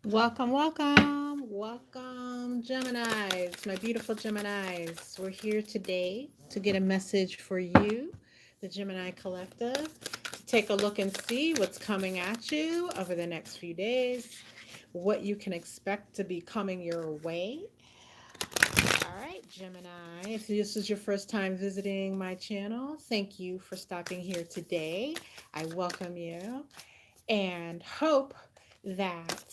Welcome, welcome, welcome, Geminis, my beautiful Geminis. We're here today to get a message for you, the Gemini Collective, to take a look and see what's coming at you over the next few days, what you can expect to be coming your way. All right, Gemini, if this is your first time visiting my channel, thank you for stopping here today. I welcome you and hope that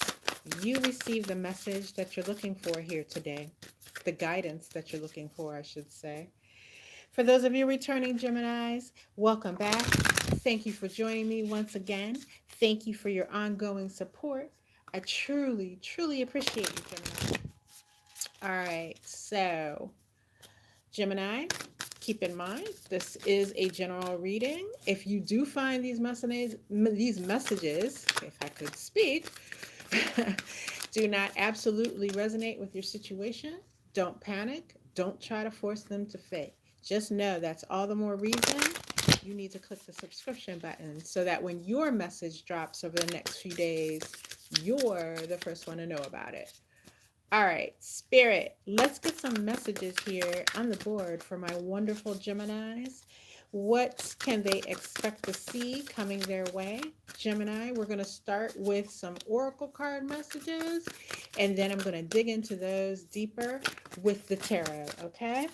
you receive the message that you're looking for here today, the guidance that you're looking for, I should say. For those of you returning Geminis, welcome back. Thank you for joining me once again. Thank you for your ongoing support. I truly, truly appreciate you, Gemini. All right, so Gemini, keep in mind this is a general reading. If you do find these messages, if I could speak, do not absolutely resonate with your situation, don't panic. Don't try to force them to fit. Just know that's all the more reason you need to click the subscription button so that when your message drops over the next few days, you're the first one to know about it. All right, Spirit, let's get some messages here on the board for my wonderful Geminis. What can they expect to see coming their way? Gemini, we're going to start with some oracle card messages, and then I'm going to dig into those deeper with the tarot, okay?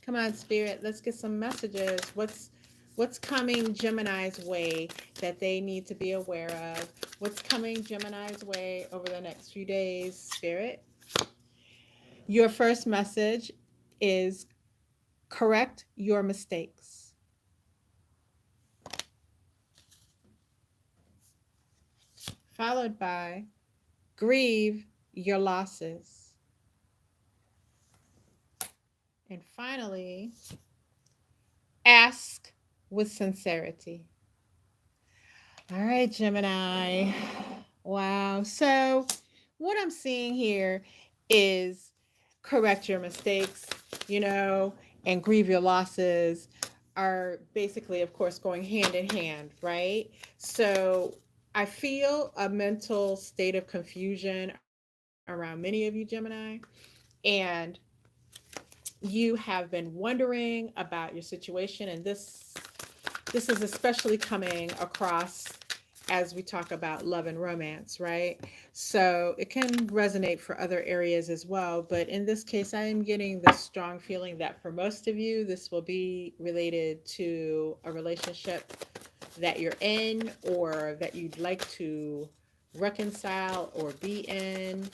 Come on, Spirit, let's get some messages. What's coming Gemini's way that they need to be aware of? What's coming Gemini's way over the next few days, Spirit? Your first message is correct your mistakes. Followed by grieve your losses. And finally, ask with sincerity. All right, Gemini. Wow. So, what I'm seeing here is correct your mistakes, you know, and grieve your losses are basically, of course, going hand in hand, right? So, I feel a mental state of confusion around many of you, Gemini, and you have been wondering about your situation, and this is especially coming across as we talk about love and romance, right? So it can resonate for other areas as well. But in this case, I am getting this strong feeling that for most of you, this will be related to a relationship that you're in or that you'd like to reconcile or be in.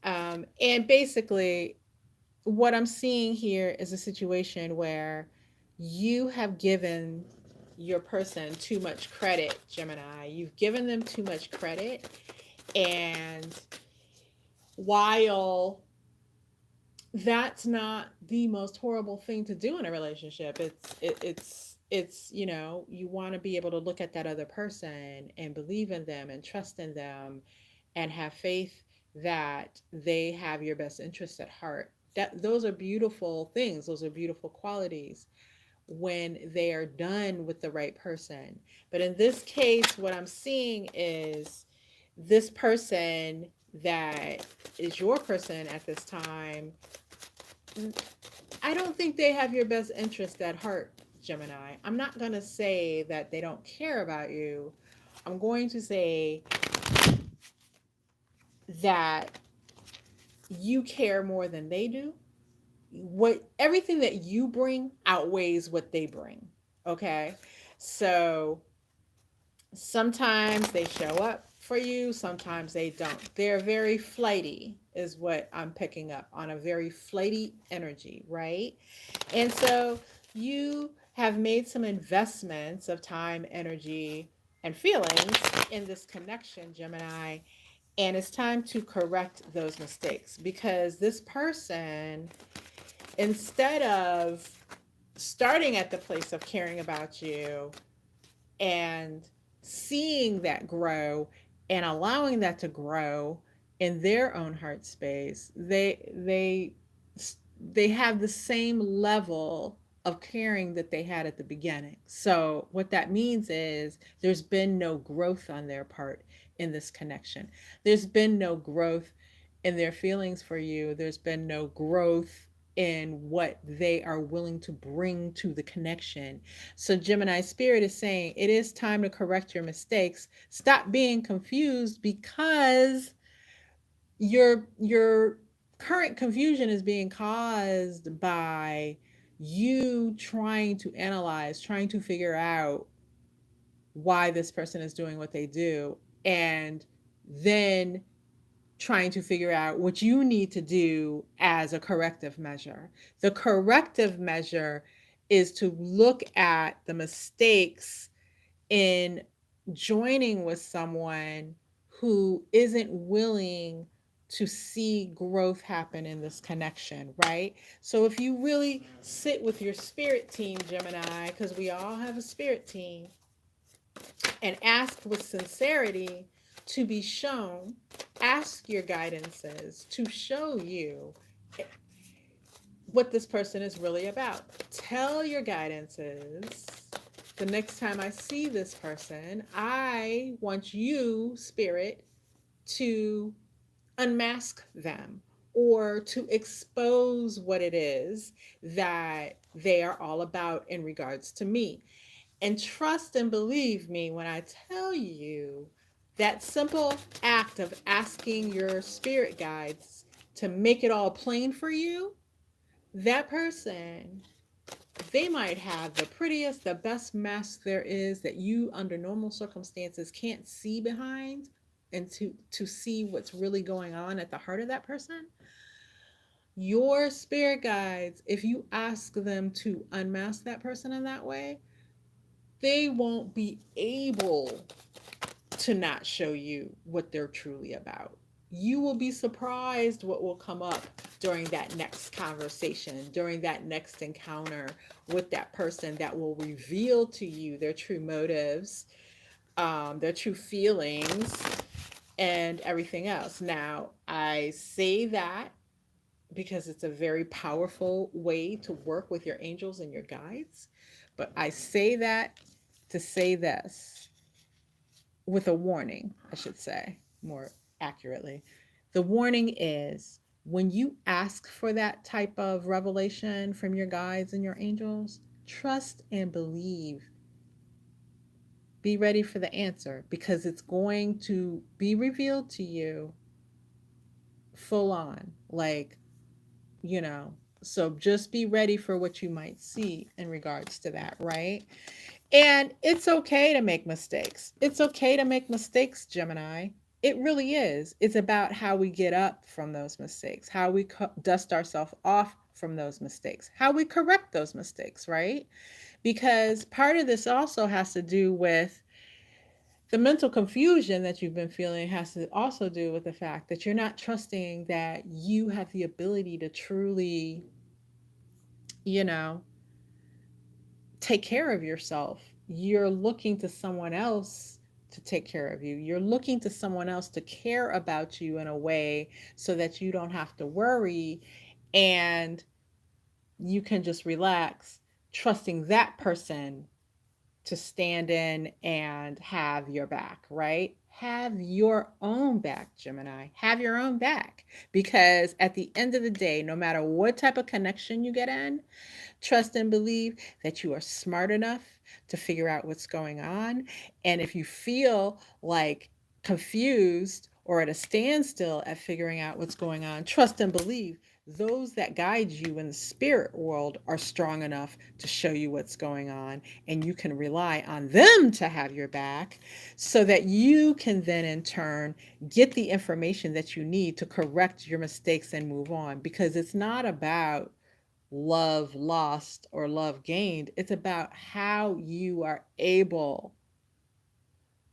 And basically, what I'm seeing here is a situation where you have given your person too much credit, Gemini. You've given them too much credit. And while that's not the most horrible thing to do in a relationship, it's you want to be able to look at that other person and believe in them and trust in them and have faith that they have your best interest at heart. That those are beautiful things. Those are beautiful qualities when they are done with the right person. But in this case, what I'm seeing is this person that is your person at this time, I don't think they have your best interest at heart, Gemini. I'm not going to say that they don't care about you. I'm going to say that you care more than they do. What everything that you bring outweighs what they bring. Okay? So sometimes they show up for you, sometimes they don't. They're very flighty, is what I'm picking up on, a very flighty energy, right? And so you have made some investments of time, energy, and feelings in this connection, Gemini. And it's time to correct those mistakes because this person, instead of starting at the place of caring about you and seeing that grow and allowing that to grow in their own heart space, they have the same level of caring that they had at the beginning. So, what that means is there's been no growth on their part in this connection. There's been no growth in their feelings for you. There's been no growth in what they are willing to bring to the connection. So, Gemini Spirit is saying it is time to correct your mistakes. Stop being confused because your current confusion is being caused by you trying to analyze, trying to figure out why this person is doing what they do, and then trying to figure out what you need to do as a corrective measure. The corrective measure is to look at the mistakes in joining with someone who isn't willing to see growth happen in this connection, right? So if you really sit with your spirit team, Gemini, because we all have a spirit team, and ask with sincerity to be shown, ask your guidances to show you what this person is really about. Tell your guidances, the next time I see this person, I want you, spirit, to unmask them or to expose what it is that they are all about in regards to me. And trust and believe me when I tell you that simple act of asking your spirit guides to make it all plain for you, that person, they might have the prettiest, the best mask there is that you under normal circumstances can't see behind, and to see what's really going on at the heart of that person. Your spirit guides, if you ask them to unmask that person in that way, they won't be able to not show you what they're truly about. You will be surprised what will come up during that next conversation, during that next encounter with that person, that will reveal to you their true motives, their true feelings, and everything else. Now, I say that because it's a very powerful way to work with your angels and your guides. But I say that to say this with a warning, I should say more accurately. The warning is when you ask for that type of revelation from your guides and your angels, trust and believe. Be ready for the answer because it's going to be revealed to you full on. Like, you know, so just be ready for what you might see in regards to that, right? And it's okay to make mistakes. It's okay to make mistakes, Gemini. It really is. It's about how we get up from those mistakes, how we dust ourselves off from those mistakes, how we correct those mistakes, right? Because part of this also has to do with the mental confusion that you've been feeling, has to also do with the fact that you're not trusting that you have the ability to truly, you know, take care of yourself. You're looking to someone else to take care of you. You're looking to someone else to care about you in a way so that you don't have to worry and you can just relax, trusting that person to stand in and have your back, right? Have your own back, Gemini. Have your own back. Because at the end of the day, no matter what type of connection you get in, trust and believe that you are smart enough to figure out what's going on. And if you feel like confused or at a standstill at figuring out what's going on, trust and believe those that guide you in the spirit world are strong enough to show you what's going on, and you can rely on them to have your back so that you can then in turn get the information that you need to correct your mistakes and move on, because it's not about love lost or love gained. It's about how you are able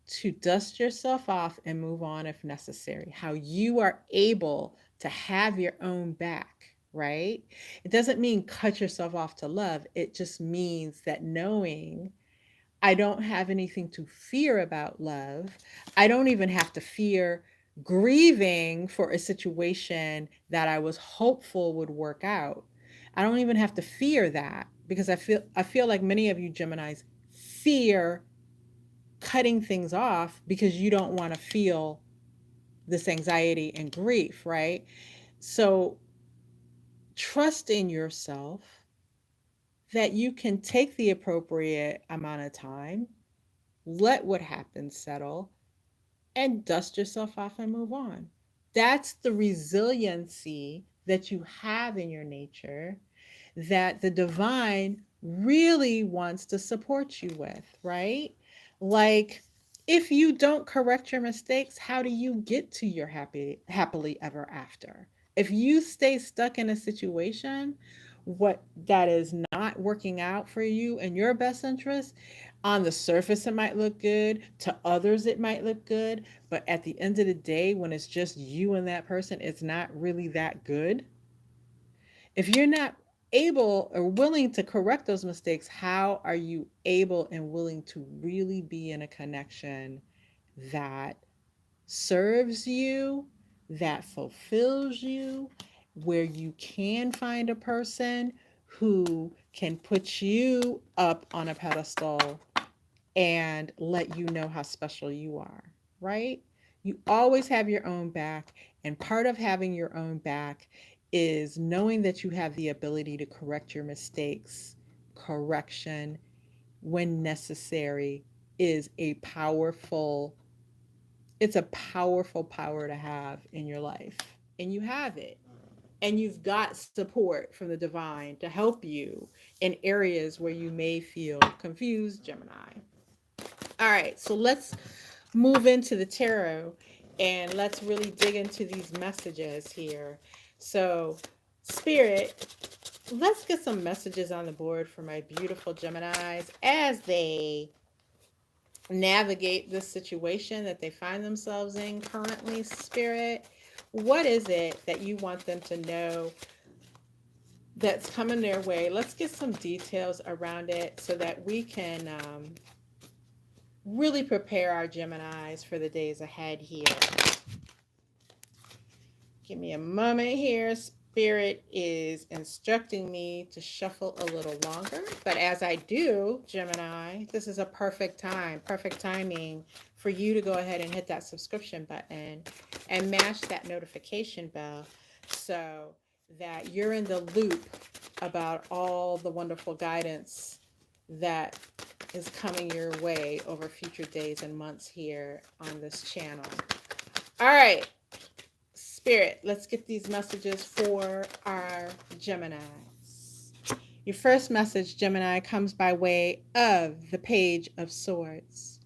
to dust yourself off and move on if necessary, how you are able to have your own back, right? It doesn't mean cut yourself off to love. It just means that knowing I don't have anything to fear about love. I don't even have to fear grieving for a situation that I was hopeful would work out. I don't even have to fear that because I feel like many of you Geminis fear cutting things off because you don't want to feel this anxiety and grief, right? So trust in yourself that you can take the appropriate amount of time, let what happens settle, and dust yourself off and move on. That's the resiliency that you have in your nature that the divine really wants to support you with, right? Like, if you don't correct your mistakes, how do you get to your happily ever after? If you stay stuck in a situation what that is not working out for you in your best interest, on the surface it might look good, to others it might look good, but at the end of the day when it's just you and that person, it's not really that good. If you're not able or willing to correct those mistakes, how are you able and willing to really be in a connection that serves you, that fulfills you, where you can find a person who can put you up on a pedestal and let you know how special you are, right? You always have your own back. And part of having your own back is knowing that you have the ability to correct your mistakes. Correction, when necessary, is a powerful, it's a powerful power to have in your life. And you have it. And you've got support from the divine to help you in areas where you may feel confused, Gemini. All right, so let's move into the tarot and let's really dig into these messages here. So, Spirit, let's get some messages on the board for my beautiful Geminis as they navigate this situation that they find themselves in currently. Spirit, what is it that you want them to know that's coming their way? Let's get some details around it so that we can really prepare our Geminis for the days ahead here. Give me a moment here. Spirit is instructing me to shuffle a little longer. But as I do, Gemini, this is a perfect time, perfect timing for you to go ahead and hit that subscription button and mash that notification bell so that you're in the loop about all the wonderful guidance that is coming your way over future days and months here on this channel. All right, Spirit, let's get these messages for our Geminis. Your first message, Gemini, comes by way of the Page of Swords,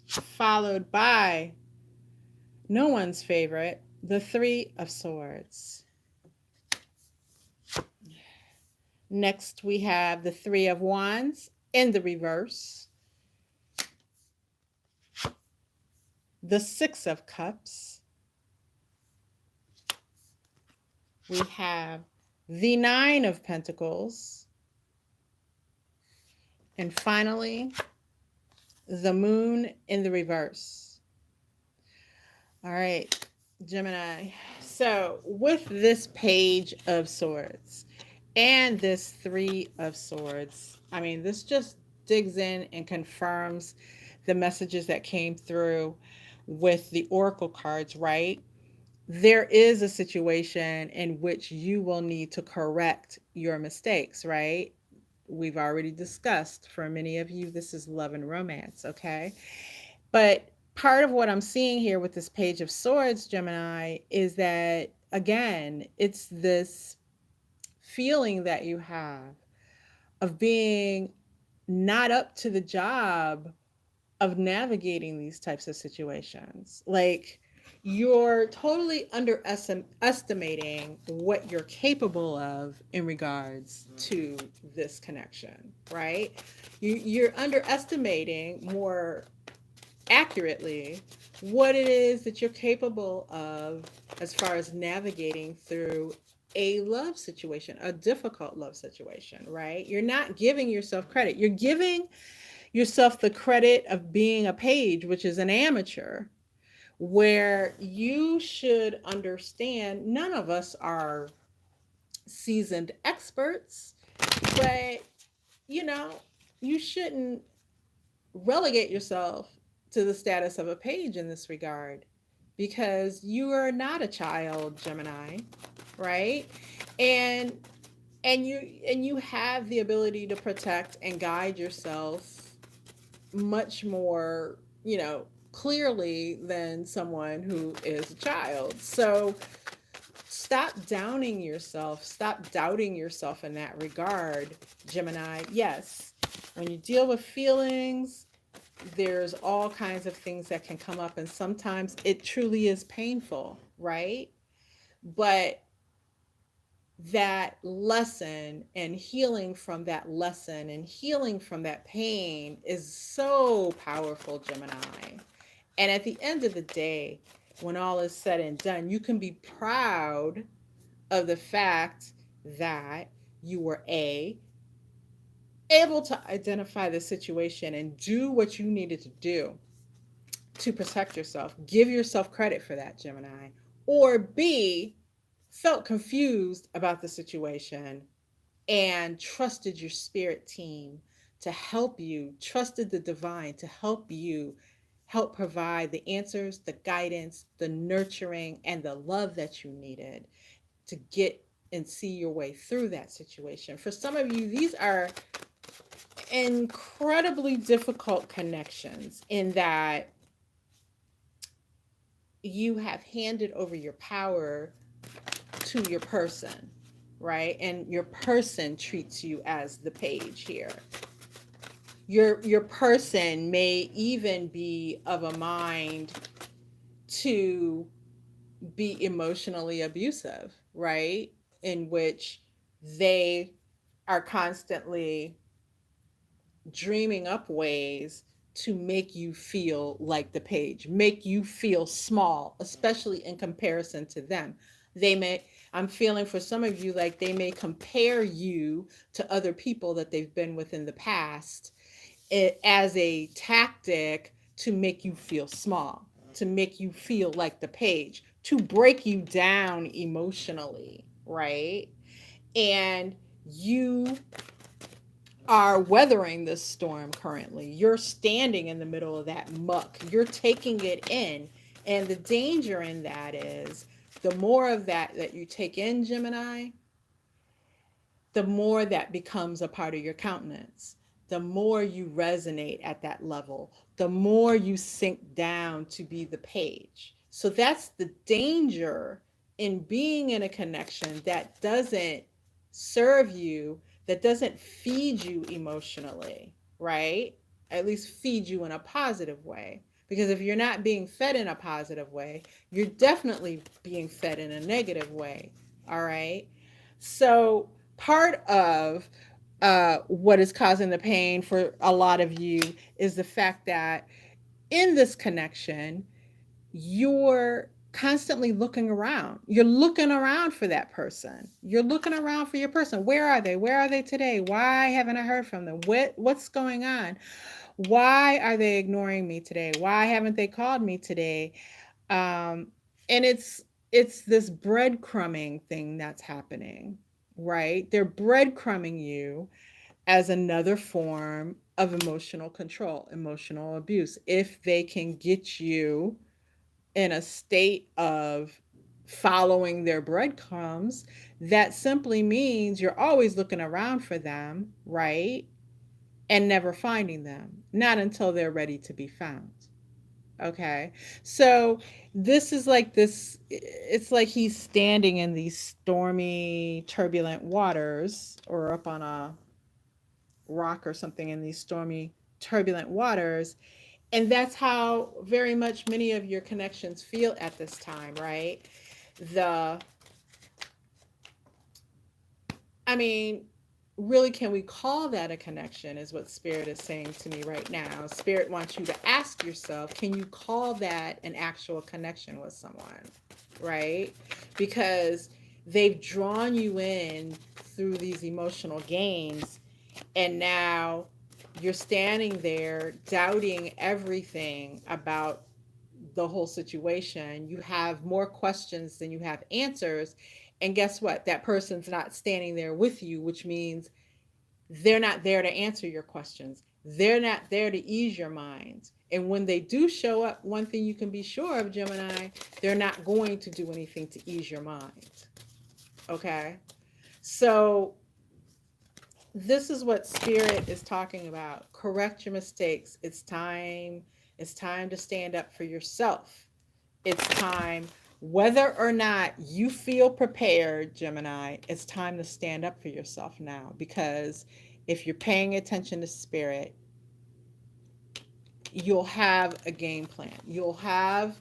followed by no one's favorite, the Three of Swords. Next, we have the Three of Wands in the reverse, the Six of Cups. We have the Nine of Pentacles. And finally, the Moon in the reverse. All right, Gemini. So with this Page of Swords and this Three of Swords, I mean, this just digs in and confirms the messages that came through with the Oracle cards, right? There is a situation in which you will need to correct your mistakes, right? We've already discussed, for many of you, this is love and romance, okay? But part of what I'm seeing here with this Page of Swords, Gemini, is that, again, it's this feeling that you have of being not up to the job of navigating these types of situations. Like, you're totally underestimating what you're capable of in regards to this connection, right? You're underestimating, more accurately, what it is that you're capable of as far as navigating through a love situation, a difficult love situation, right? You're not giving yourself credit. You're giving yourself the credit of being a page, which is an amateur, where you should understand none of us are seasoned experts, but you know, you shouldn't relegate yourself to the status of a page in this regard because you are not a child, Gemini, right? And and you have the ability to protect and guide yourself much more, clearly than someone who is a child. So stop downing yourself, stop doubting yourself in that regard, Gemini. Yes, when you deal with feelings, there's all kinds of things that can come up, and sometimes it truly is painful, right? But that lesson and healing from that lesson and healing from that pain is so powerful, Gemini. And at the end of the day, when all is said and done, you can be proud of the fact that you were able to identify the situation and do what you needed to do to protect yourself. Give yourself credit for that, Gemini. Or B, felt confused about the situation and trusted your spirit team to help you, trusted the divine to help you, help provide the answers, the guidance, the nurturing, and the love that you needed to get and see your way through that situation. For some of you, these are incredibly difficult connections in that you have handed over your power to your person, right? And your person treats you as the page here. Your person may even be of a mind to be emotionally abusive, right? In which they are constantly dreaming up ways to make you feel like the page, make you feel small, especially in comparison to them. They may, I'm feeling for some of you like they may compare you to other people that they've been with in the past as a tactic to make you feel small, to make you feel like the page, to break you down emotionally, right? And you are weathering this storm currently. You're standing in the middle of that muck. You're taking it in. And the danger in that is the more of that you take in, Gemini, the more that becomes a part of your countenance. The more you resonate at that level, the more you sink down to be the page. So that's the danger in being in a connection that doesn't serve you, that doesn't feed you emotionally, right? At least feed you in a positive way. Because if you're not being fed in a positive way, you're definitely being fed in a negative way. All right. So part of what is causing the pain for a lot of you is the fact that in this connection, you're constantly looking around. You're looking around for that person. You're looking around for your person. Where are they? Where are they today? Why haven't I heard from them? What's going on? Why are they ignoring me today? Why haven't they called me today? um, and it's this breadcrumbing thing that's happening, right? They're breadcrumbing you as another form of emotional control, emotional abuse. If they can get you in a state of following their breadcrumbs, that simply means you're always looking around for them, right? And never finding them, not until they're ready to be found. Okay. So this is like this, it's like he's standing in these stormy, turbulent waters or up on a rock or something in these stormy, turbulent waters. And that's how very much many of your connections feel at this time, right? The I mean, really, can we call that a connection? Is what Spirit is saying to me right now. Spirit wants you to ask yourself, can you call that an actual connection with someone? Right? Because they've drawn you in through these emotional games, and now you're standing there doubting everything about the whole situation. You have more questions than you have answers, And guess what? That person's not standing there with you, which means they're not there to answer your questions. They're not there to ease your mind. And when they do show up, one thing you can be sure of, Gemini, they're not going to do anything to ease your mind. Okay? So, this is what Spirit is talking about. Correct your mistakes. It's time. It's time to stand up for yourself. It's time, whether or not you feel prepared, Gemini, it's time to stand up for yourself now. Because if you're paying attention to Spirit, you'll have a game plan. You'll have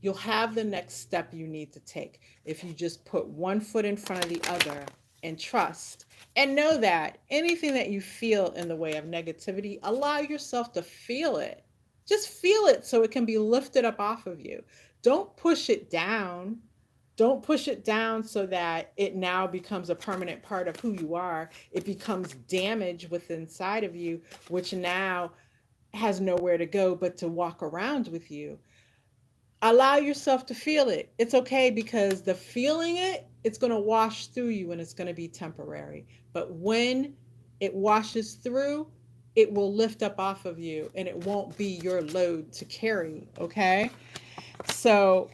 the next step you need to take if you just put one foot in front of the other and trust. And know that anything that you feel in the way of negativity, allow yourself to feel it. Just feel it so it can be lifted up off of you. Don't push it down. Don't push it down so that it now becomes a permanent part of who you are. It becomes damage within inside of you, which now has nowhere to go but to walk around with you. Allow yourself to feel it. It's okay, because the feeling it's going to wash through you and it's going to be temporary. But when it washes through, it will lift up off of you and it won't be your load to carry. Okay. So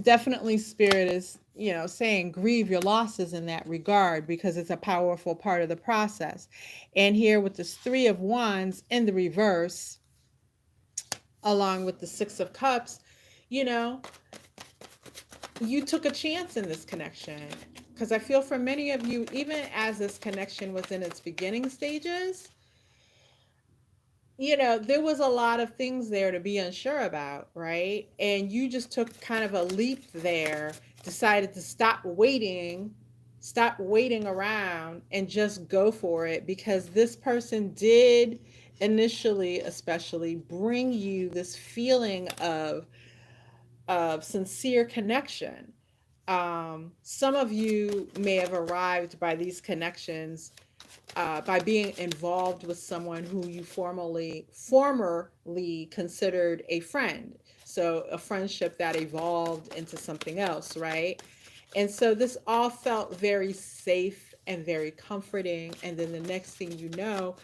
definitely Spirit is, saying grieve your losses in that regard, because it's a powerful part of the process. And here with this 3 of Wands in the reverse, along with the 6 of Cups, you know, you took a chance in this connection. Because I feel for many of you, even as this connection was in its beginning stages, there was a lot of things there to be unsure about, right? And you just took kind of a leap there, decided to stop waiting around and just go for it, because this person did initially, especially, bring you this feeling of sincere connection. Some of you may have arrived by these connections by being involved with someone who you formerly considered a friend. So a friendship that evolved into something else, right? And so this all felt very safe and very comforting. And then the next thing you know,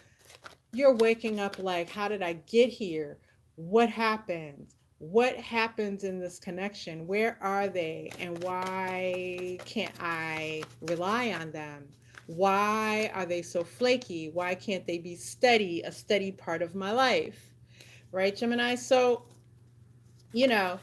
you're waking up like, how did I get here? What happened? What happens in this connection? Where are they? And why can't I rely on them? Why are they so flaky? Why can't they be steady, a steady part of my life? Right, Gemini? So, you know,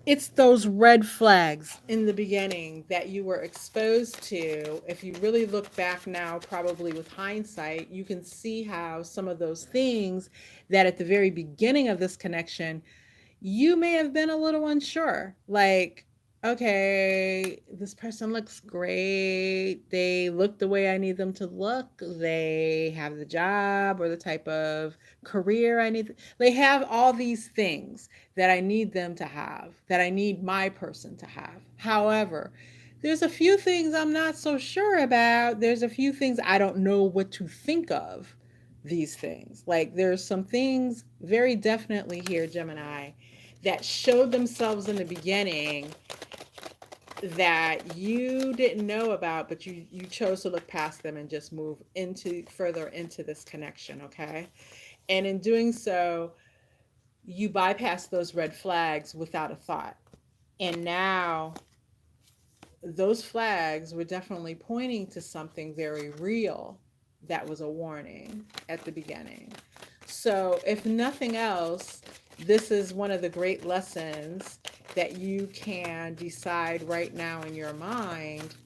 it's those red flags in the beginning that you were exposed to. If you really look back now, probably with hindsight, you can see how some of those things that at the very beginning of this connection, you may have been a little unsure. Like, okay, this person looks great. They look the way I need them to look. They have the job or the type of career I need. They have all these things that I need them to have, that I need my person to have. However, there's a few things I'm not so sure about. There's a few things I don't know what to think of these things. Like, there's some things very definitely here, Gemini, that showed themselves in the beginning that you didn't know about, but you chose to look past them and just move into further into this connection. Okay. And in doing so, you bypass those red flags without a thought. And now those flags were definitely pointing to something very real that was a warning at the beginning. So if nothing else, this is one of the great lessons that you can decide right now in your mind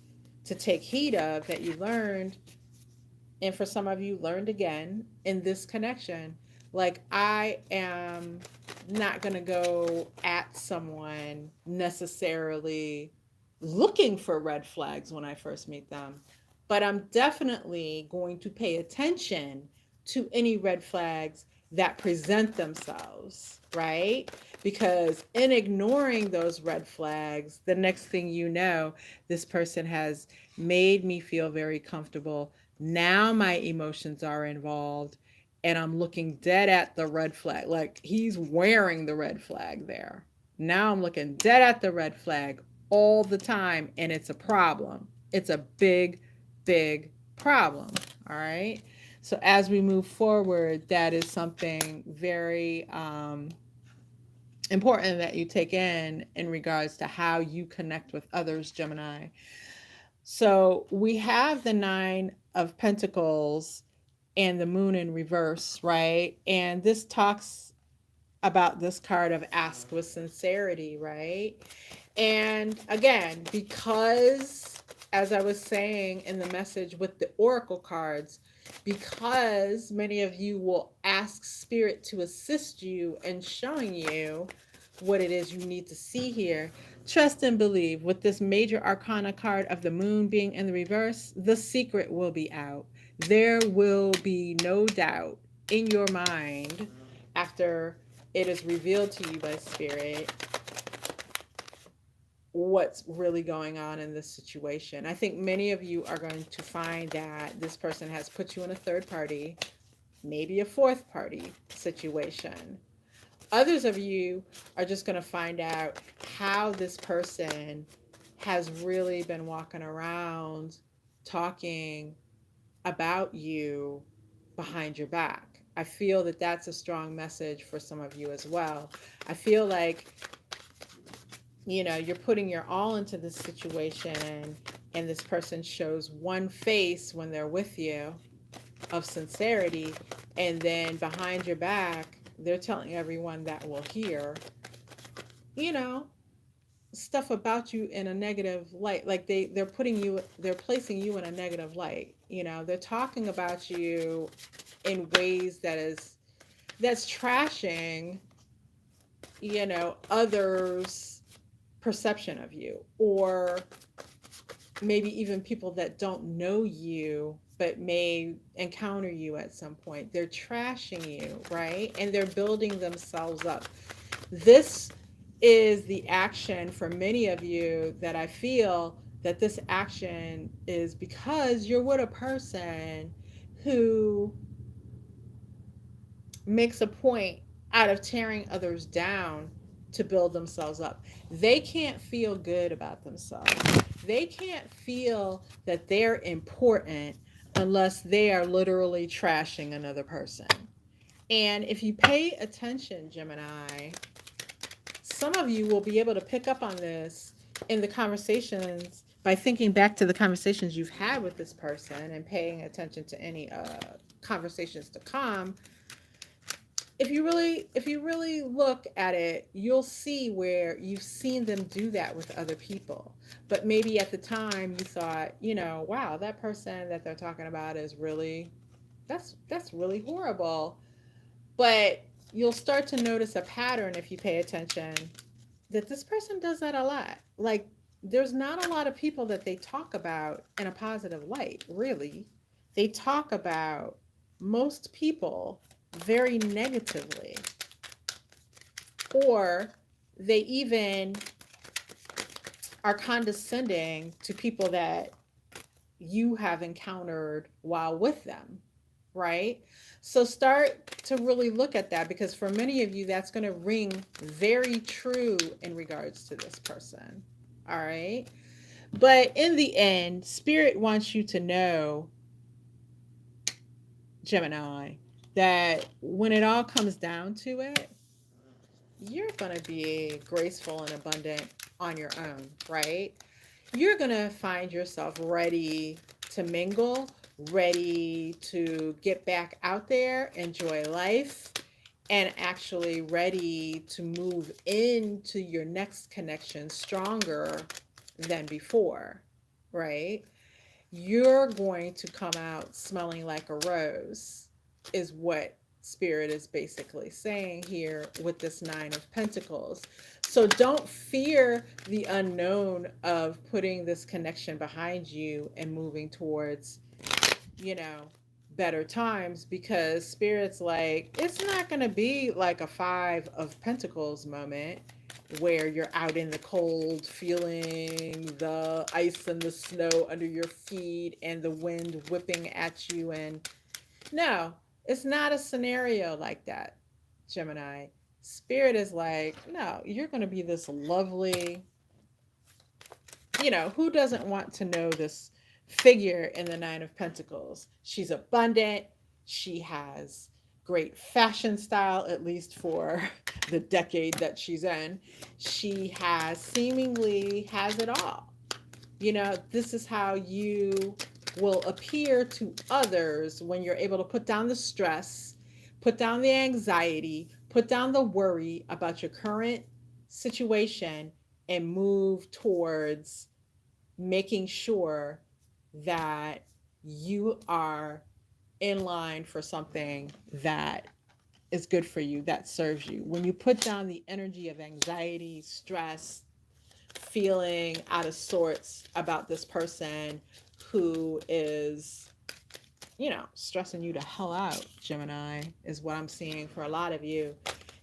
to take heed of, that you learned, and for some of you learned again in this connection. Like, I am not going to go at someone necessarily looking for red flags when I first meet them, but I'm definitely going to pay attention to any red flags that present themselves, right? Because in ignoring those red flags, the next thing you know, this person has made me feel very comfortable. Now my emotions are involved and I'm looking dead at the red flag. Like, he's wearing the red flag there. Now I'm looking dead at the red flag. all the time, and it's a problem. It's a big, big problem. All right. So as we move forward, that is something very important that you take in regards to how you connect with others, Gemini. So we have the Nine of Pentacles and the Moon in reverse, right? And this talks about this card of ask with sincerity, right? And again, because as I was saying in the message with the oracle cards, because many of you will ask spirit to assist you in showing you what it is you need to see here. Trust and believe. With this major arcana card of the moon being in the reverse, the secret will be out. There will be no doubt in your mind after it is revealed to you by spirit what's really going on in this situation. I think many of you are going to find that this person has put you in a third party, maybe a fourth party situation. Others of you are just going to find out how this person has really been walking around talking about you behind your back. I feel that that's a strong message for some of you as well. I feel like, you're putting your all into this situation, and this person shows one face when they're with you of sincerity, and then behind your back they're telling everyone that will hear you know stuff about you in a negative light. Like they're placing you in a negative light. They're talking about you in ways that's trashing others perception of you, or maybe even people that don't know you but may encounter you at some point. They're trashing you, right? And they're building themselves up. This is the action for many of you that I feel that this action is because you're with a person who makes a point out of tearing others down to build themselves up. They can't feel good about themselves. They can't feel that they're important unless they are literally trashing another person. And if you pay attention, Gemini, some of you will be able to pick up on this in the conversations by thinking back to the conversations you've had with this person and paying attention to any conversations to come. If you really look at it, you'll see where you've seen them do that with other people. But maybe at the time you thought, wow, that person that they're talking about is really that's really horrible. But you'll start to notice a pattern if you pay attention that this person does that a lot. Like there's not a lot of people that they talk about in a positive light, really. They talk about most people very negatively, or they even are condescending to people that you have encountered while with them, right? So start to really look at that, because for many of you, that's going to ring very true in regards to this person. All right. But in the end, Spirit wants you to know, Gemini, that when it all comes down to it, you're going to be graceful and abundant on your own, right? You're going to find yourself ready to mingle, ready to get back out there, enjoy life, and actually ready to move into your next connection stronger than before, right? You're going to come out smelling like a rose, is what Spirit is basically saying here with this Nine of Pentacles. So don't fear the unknown of putting this connection behind you and moving towards, you know, better times, because Spirit's like, it's not going to be like a Five of Pentacles moment where you're out in the cold feeling the ice and the snow under your feet and the wind whipping at you. And no, it's not a scenario like that, Gemini. Spirit is like, no, you're going to be this lovely, who doesn't want to know this figure in the Nine of Pentacles? She's abundant. She has great fashion style, at least for the decade that she's in. She has seemingly has it all. This is how you will appear to others when you're able to put down the stress, put down the anxiety, put down the worry about your current situation, and move towards making sure that you are in line for something that is good for you, that serves you. When you put down the energy of anxiety, stress, feeling out of sorts about this person who is, stressing you the hell out, Gemini, is what I'm seeing for a lot of you,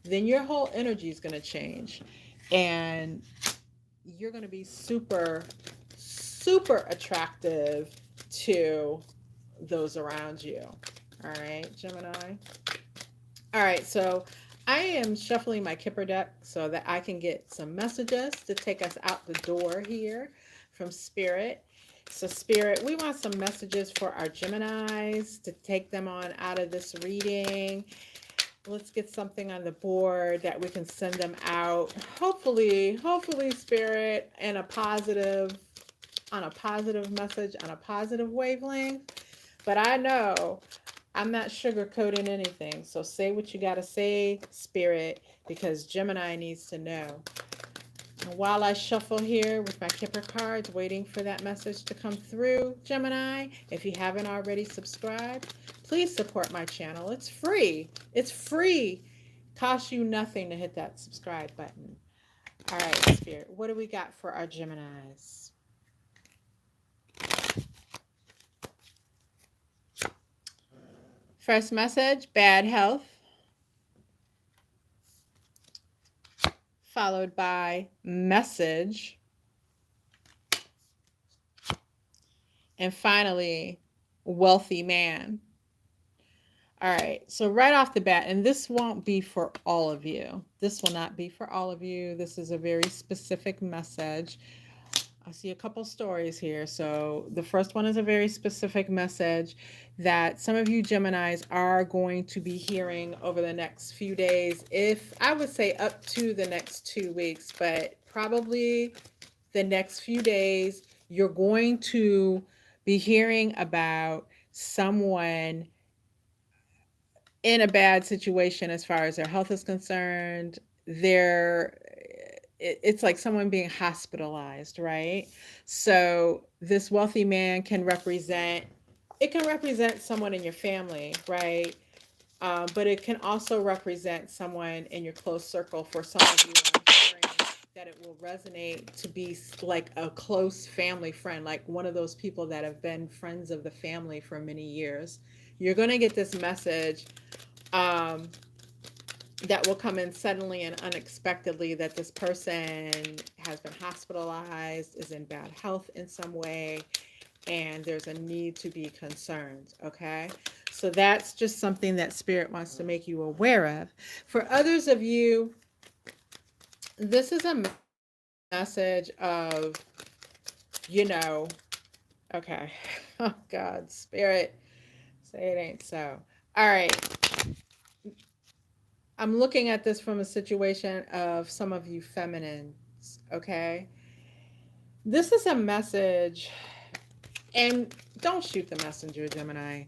then your whole energy is going to change. And you're going to be super, super attractive to those around you. All right, Gemini. All right, so I am shuffling my Kipper deck so that I can get some messages to take us out the door here from Spirit. So, Spirit, we want some messages for our Geminis to take them on out of this reading. Let's get something on the board that we can send them out. Hopefully, Spirit, in a positive, on a positive message, on a positive wavelength. But I know I'm not sugarcoating anything. So say what you got to say, Spirit, because Gemini needs to know. And while I shuffle here with my Kipper cards, waiting for that message to come through, Gemini, if you haven't already subscribed, please support my channel. It's free. It's free. Costs you nothing to hit that subscribe button. All right, Spirit, what do we got for our Geminis? First message, bad health, followed by message, and finally, wealthy man. All right, so right off the bat, and this won't be for all of you. This will not be for all of you. This is a very specific message. I see a couple stories here. So the first one is a very specific message that some of you Geminis are going to be hearing over the next few days. If I would say up to the next 2 weeks, but probably the next few days, you're going to be hearing about someone in a bad situation as far as their health is concerned. It's like someone being hospitalized, right? So this wealthy man can represent, it can represent someone in your family, right? But it can also represent someone in your close circle. For some of you, I'm hearing that it will resonate to be like a close family friend, like one of those people that have been friends of the family for many years. You're going to get this message that will come in suddenly and unexpectedly, that this person has been hospitalized, is in bad health in some way, and there's a need to be concerned. Okay, so that's just something that Spirit wants to make you aware of. For others of you, this is a message of, okay, oh God, Spirit, say it ain't so. All right, I'm looking at this from a situation of some of you feminines, okay? This is a message, and don't shoot the messenger, Gemini.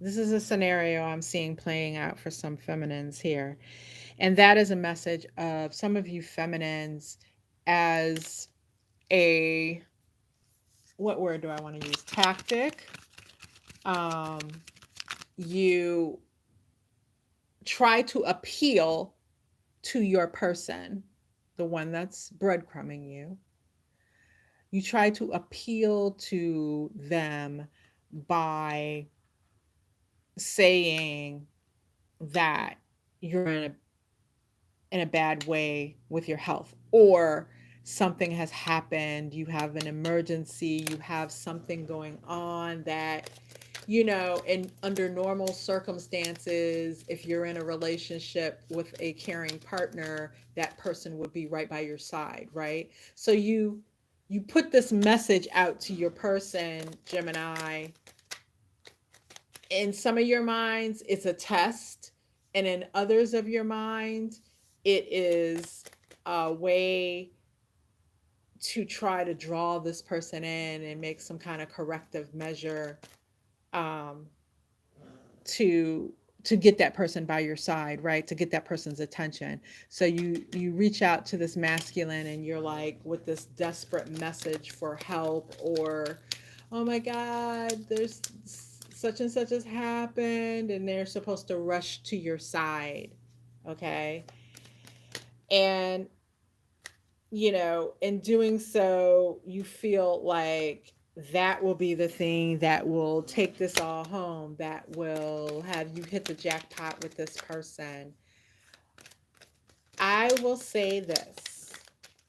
This is a scenario I'm seeing playing out for some feminines here. And that is a message of some of you feminines as a, what word do I want to use? Tactic. You try to appeal to your person, the one that's breadcrumbing you. You try to appeal to them by saying that you're in a bad way with your health, or something has happened, you have an emergency, you have something going on that, and under normal circumstances, if you're in a relationship with a caring partner, that person would be right by your side, right? So you you put this message out to your person, Gemini. In some of your minds, it's a test, and in others of your mind, it is a way to try to draw this person in and make some kind of corrective measure, um, to get that person by your side, right? To get that person's attention. So you reach out to this masculine and you're like with this desperate message for help, or oh my god, there's such and such has happened, and they're supposed to rush to your side. Okay? And in doing so, you feel like that will be the thing that will take this all home, that will have you hit the jackpot with this person. I will say this,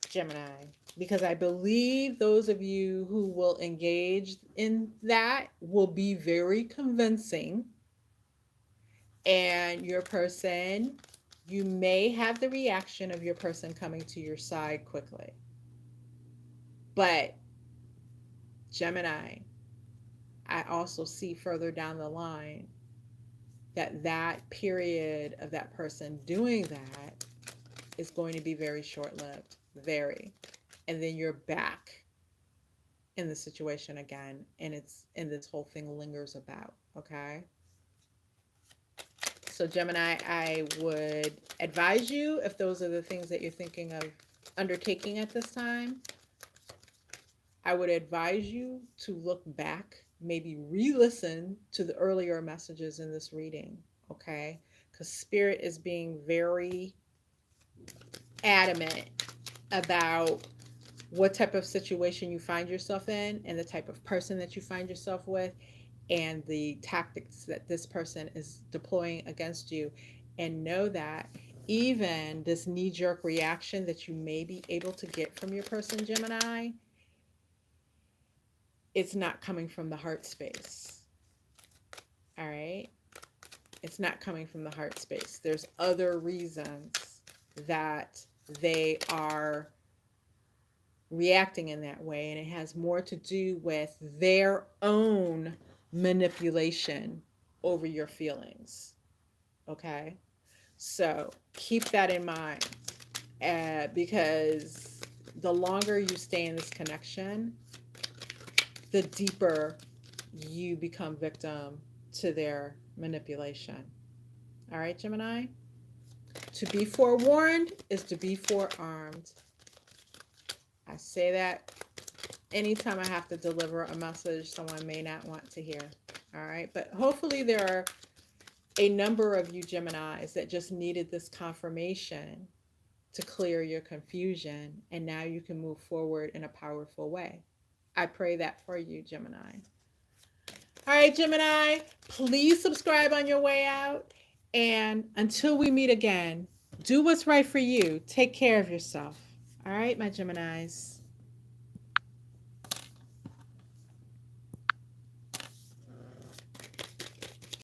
Gemini, because I believe those of you who will engage in that will be very convincing. And your person, you may have the reaction of your person coming to your side quickly. But Gemini, I also see further down the line that that period of that person doing that is going to be very short-lived, very. And then you're back in the situation again, and this whole thing lingers about, okay? So Gemini, I would advise you, if those are the things that you're thinking of undertaking at this time, I would advise you to look back, maybe re-listen to the earlier messages in this reading, okay? Because Spirit is being very adamant about what type of situation you find yourself in and the type of person that you find yourself with and the tactics that this person is deploying against you. And know that even this knee-jerk reaction that you may be able to get from your person, Gemini, it's not coming from the heart space. All right? It's not coming from the heart space. There's other reasons that they are reacting in that way, and it has more to do with their own manipulation over your feelings. Okay? So keep that in mind, because the longer you stay in this connection, the deeper you become victim to their manipulation. All right, Gemini? To be forewarned is to be forearmed. I say that anytime I have to deliver a message someone may not want to hear. All right, but hopefully there are a number of you Geminis that just needed this confirmation to clear your confusion, and now you can move forward in a powerful way. I pray that for you, Gemini. All right, Gemini, please subscribe on your way out. And until we meet again, do what's right for you. Take care of yourself. All right, my Geminis.